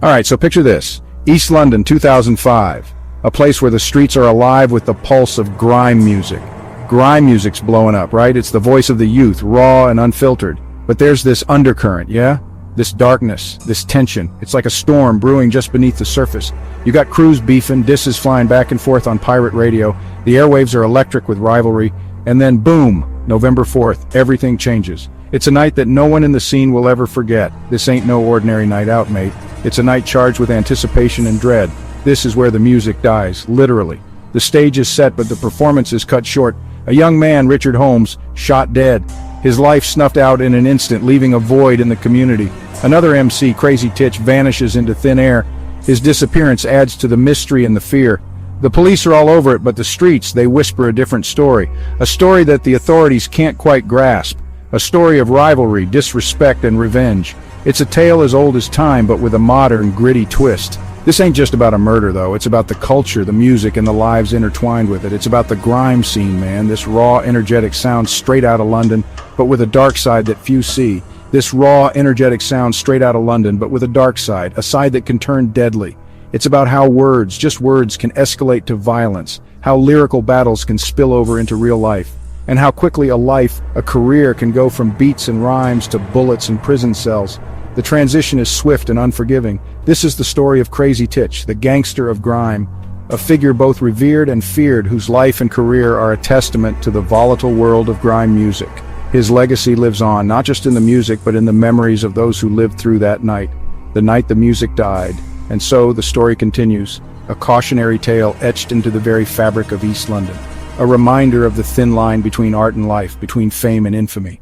Alright, so picture this. East London, 2005. A place where the streets are alive with the pulse of grime music. Grime music's blowing up, right? It's the voice of the youth, raw and unfiltered. But there's this undercurrent, yeah? This darkness, this tension. It's like a storm brewing just beneath the surface. You got crews beefing, disses flying back and forth on pirate radio. The airwaves are electric with rivalry. And then boom, November 4th, everything changes. It's a night that no one in the scene will ever forget. This ain't no ordinary night out, mate. It's a night charged with anticipation and dread. This is where the music dies, literally. The stage is set, but the performance is cut short. A young man, Richard Holmes, shot dead. His life snuffed out in an instant, leaving a void in the community. Another MC, Crazy Titch, vanishes into thin air. His disappearance adds to the mystery and the fear. The police are all over it, but the streets, they whisper a different story. A story that the authorities can't quite grasp. A story of rivalry, disrespect, and revenge. It's a tale as old as time, but with a modern, gritty twist. This ain't just about a murder, though. It's about the culture, the music, and the lives intertwined with it. It's about the grime scene, man. This raw, energetic sound straight out of London, but with a dark side that few see. This raw, energetic sound straight out of London, but with a dark side, a side that can turn deadly. It's about how words, just words, can escalate to violence, how lyrical battles can spill over into real life, and how quickly a life, a career, can go from beats and rhymes to bullets and prison cells. The transition is swift and unforgiving. This is the story of Crazy Titch, the gangster of grime, a figure both revered and feared whose life and career are a testament to the volatile world of grime music. His legacy lives on, not just in the music, but in the memories of those who lived through that night, the night the music died. And so the story continues, a cautionary tale etched into the very fabric of East London, a reminder of the thin line between art and life, between fame and infamy.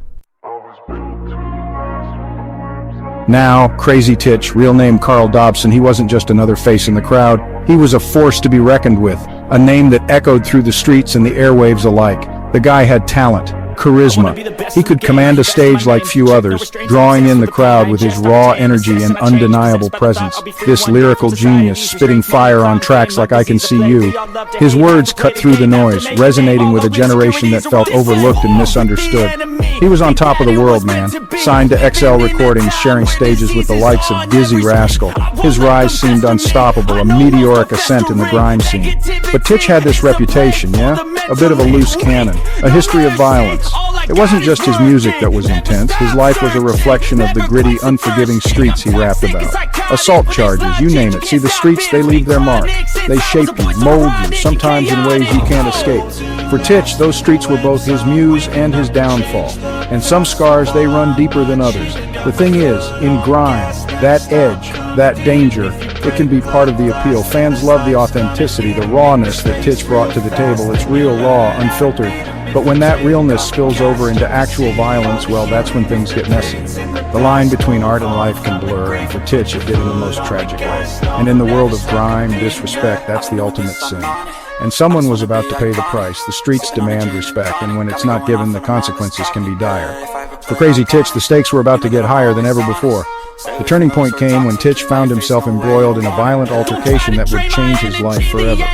Now, Crazy Titch, real name Carl Dobson, he wasn't just another face in the crowd. He was a force to be reckoned with, a name that echoed through the streets and the airwaves alike. The guy had talent, charisma. He could command a stage like few others, drawing in the crowd with his raw energy and undeniable presence. This lyrical genius, spitting fire on tracks like I Can See You. His words cut through the noise, resonating with a generation that felt overlooked and misunderstood. He was on top of the world, man. Signed to XL Recordings, sharing stages with the likes of Dizzy Rascal. His rise seemed unstoppable, a meteoric ascent in the grime scene. But Titch had this reputation, yeah? A bit of a loose cannon, a history of violence. It wasn't just his music that was intense. His life was a reflection of the gritty, unforgiving streets he rapped about. Assault charges, you name it. See, the streets, they leave their mark. They shape you, mold you, sometimes in ways you can't escape. For Titch, those streets were both his muse and his downfall. And some scars, they run deeper than others. The thing is, in grime, that edge, that danger, it can be part of the appeal. Fans love the authenticity, the rawness that Titch brought to the table. It's real, raw, unfiltered. But when that realness spills over into actual violence, well, that's when things get messy. The line between art and life can blur, and for Titch, it did in the most tragic way. And in the world of grime, disrespect, that's the ultimate sin. And someone was about to pay the price. The streets demand respect, and when it's not given, the consequences can be dire. For Crazy Titch, the stakes were about to get higher than ever before. The turning point came when Titch found himself embroiled in a violent altercation that would change his life forever.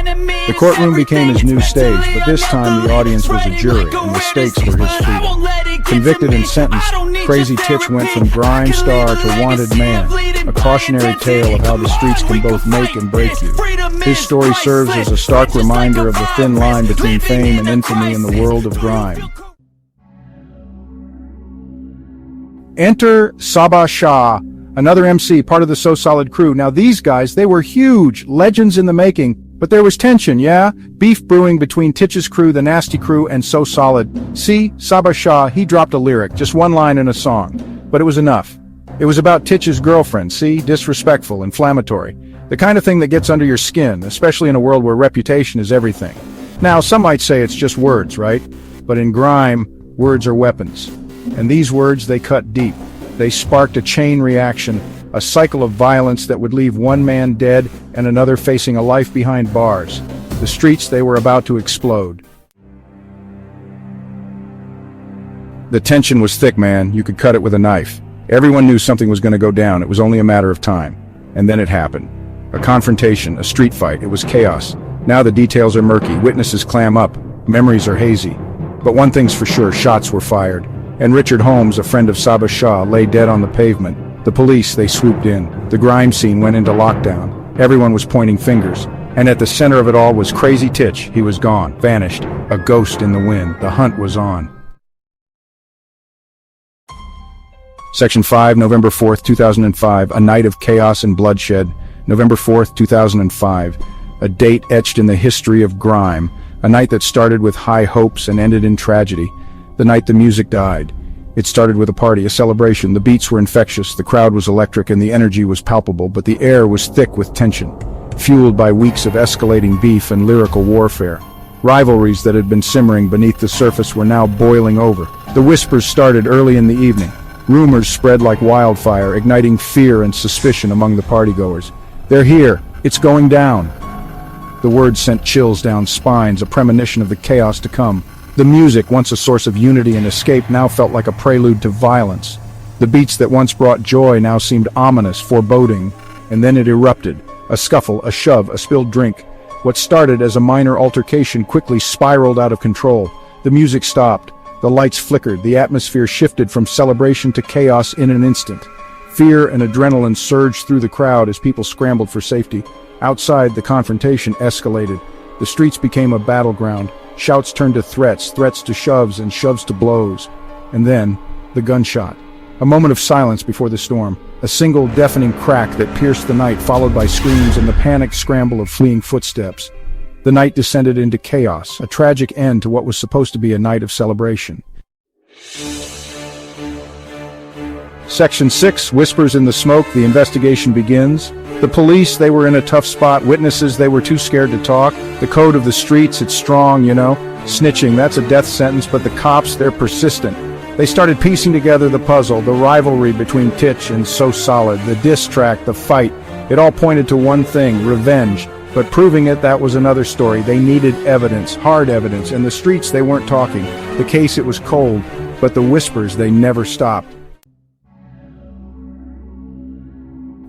The courtroom became his new stage, but this time the audience was a jury, and the stakes were his freedom. Convicted and sentenced, Crazy Titch went from grime star to wanted man, a cautionary tale of how the streets can both make and break you. His story serves as a stark reminder of the thin line between fame and infamy in the world of grime. Enter Sabah Shah, another MC, part of the So Solid crew. Now these guys, they were huge, legends in the making, but there was tension, yeah? Beef brewing between Titch's crew, the Nasty Crew, and So Solid. See, Sabah Shah, he dropped a lyric, just one line in a song, but it was enough. It was about Titch's girlfriend, see? Disrespectful, inflammatory. The kind of thing that gets under your skin, especially in a world where reputation is everything. Now, some might say it's just words, right? But in grime, words are weapons. And these words, they cut deep. They sparked a chain reaction, a cycle of violence that would leave one man dead and another facing a life behind bars. The streets, they were about to explode. The tension was thick, man. You could cut it with a knife. Everyone knew something was going to go down. It was only a matter of time. And then it happened. A confrontation, a street fight. It was chaos. Now the details are murky. Witnesses clam up. Memories are hazy. But one thing's for sure, shots were fired. And Richard Holmes, a friend of Sabah Shah, lay dead on the pavement. The police, they swooped in. The grime scene went into lockdown. Everyone was pointing fingers. And at the center of it all was Crazy Titch. He was gone, vanished, a ghost in the wind. The hunt was on. Section 5, November 4th, 2005, a night of chaos and bloodshed. November 4th, 2005, a date etched in the history of grime. A night that started with high hopes and ended in tragedy. The night the music died. It started with a party, a celebration. The beats were infectious, the crowd was electric, and the energy was palpable, but the air was thick with tension, fueled by weeks of escalating beef and lyrical warfare. Rivalries that had been simmering beneath the surface were now boiling over. The whispers started early in the evening. Rumors spread like wildfire, igniting fear and suspicion among the partygoers. They're here. It's going down. The words sent chills down spines, a premonition of the chaos to come. The music, once a source of unity and escape, now felt like a prelude to violence. The beats that once brought joy now seemed ominous, foreboding, and then it erupted. A scuffle, a shove, a spilled drink. What started as a minor altercation quickly spiraled out of control. The music stopped. The lights flickered. The atmosphere shifted from celebration to chaos in an instant. Fear and adrenaline surged through the crowd as people scrambled for safety. Outside, the confrontation escalated. The streets became a battleground. Shouts turned to threats, threats to shoves, and shoves to blows. And then, the gunshot. A moment of silence before the storm. A single deafening crack that pierced the night, followed by screams and the panicked scramble of fleeing footsteps. The night descended into chaos, a tragic end to what was supposed to be a night of celebration. Section 6, Whispers in the Smoke. The investigation begins. The police, they were in a tough spot. Witnesses, they were too scared to talk. The code of the streets, it's strong, you know. Snitching, that's a death sentence, but the cops, they're persistent. They started piecing together the puzzle, the rivalry between Titch and So Solid, the diss track, the fight. It all pointed to one thing, revenge. But proving it, that was another story. They needed evidence, hard evidence. In the streets, they weren't talking. The case, it was cold. But the whispers, they never stopped.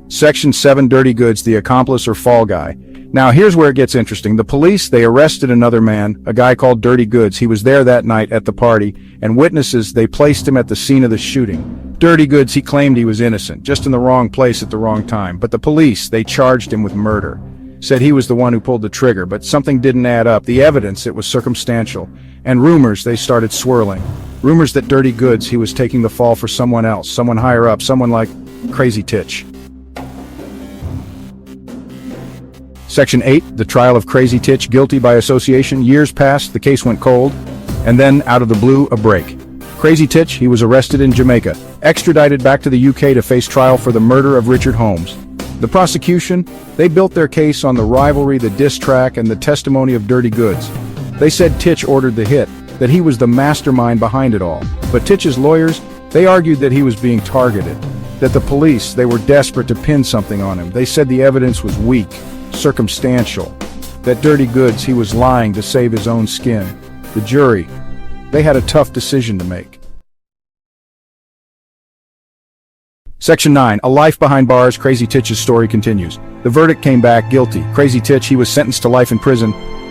Section 7, Dirty Goods, the accomplice or fall guy. Now here's where it gets interesting. The police, they arrested another man, a guy called Dirty Goods. He was there that night at the party, and witnesses, they placed him at the scene of the shooting. Dirty Goods, he claimed he was innocent, just in the wrong place at the wrong time. But the police, they charged him with murder. Said he was the one who pulled the trigger, but something didn't add up. The evidence, it was circumstantial. And rumors, they started swirling. Rumors that Dirty Goods, he was taking the fall for someone else, someone higher up, someone like Crazy Titch. Section 8, the trial of Crazy Titch, guilty by association. Years passed, the case went cold, and then, out of the blue, a break. Crazy Titch, he was arrested in Jamaica, extradited back to the UK to face trial for the murder of Richard Holmes. The prosecution, they built their case on the rivalry, the diss track, and the testimony of Dirty Goods. They said Titch ordered the hit, that he was the mastermind behind it all. But Titch's lawyers, they argued that he was being targeted, that the police, they were desperate to pin something on him. They said the evidence was weak, circumstantial, that Dirty Goods, he was lying to save his own skin. The jury, they had a tough decision to make. Section 9, a life behind bars. Crazy Titch's story continues. The verdict came back guilty. Crazy Titch, he was sentenced to life in prison.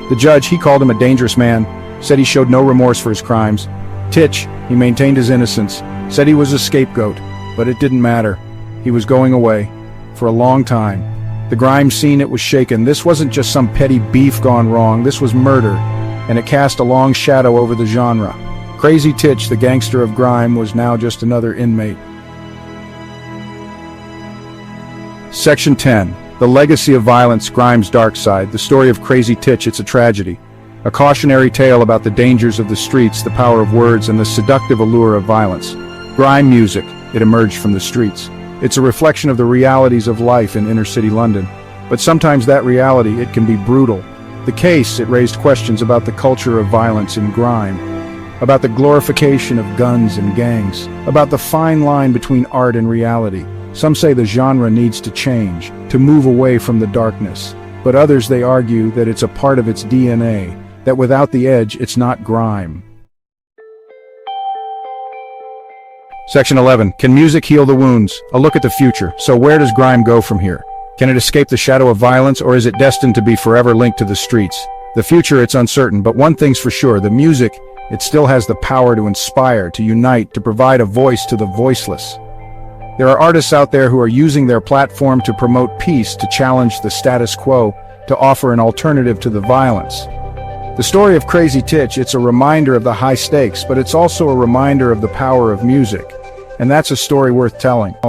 The judge, he called him a dangerous man, said he showed no remorse for his crimes. Titch, he maintained his innocence, said he was a scapegoat, but it didn't matter. He was going away for a long time. The grime scene, it was shaken. This wasn't just some petty beef gone wrong. This was murder, and it cast a long shadow over the genre. Crazy Titch, the gangster of grime, was now just another inmate. Section 10, the legacy of violence, grime's dark side. The story of Crazy Titch, it's a tragedy. A cautionary tale about the dangers of the streets, the power of words, and the seductive allure of violence. Grime music, it emerged from the streets. It's a reflection of the realities of life in inner-city London. But sometimes that reality, it can be brutal. The case, it raised questions about the culture of violence in grime, about the glorification of guns and gangs, about the fine line between art and reality. Some say the genre needs to change, to move away from the darkness. But others, they argue that it's a part of its DNA, that without the edge, it's not grime. Section 11, can music heal the wounds? A look at the future. So where does grime go from here? Can it escape the shadow of violence, or is it destined to be forever linked to the streets? The future, it's uncertain, but one thing's for sure, the music, it still has the power to inspire, to unite, to provide a voice to the voiceless. There are artists out there who are using their platform to promote peace, to challenge the status quo, to offer an alternative to the violence. The story of Crazy Titch, it's a reminder of the high stakes, but it's also a reminder of the power of music. And that's a story worth telling.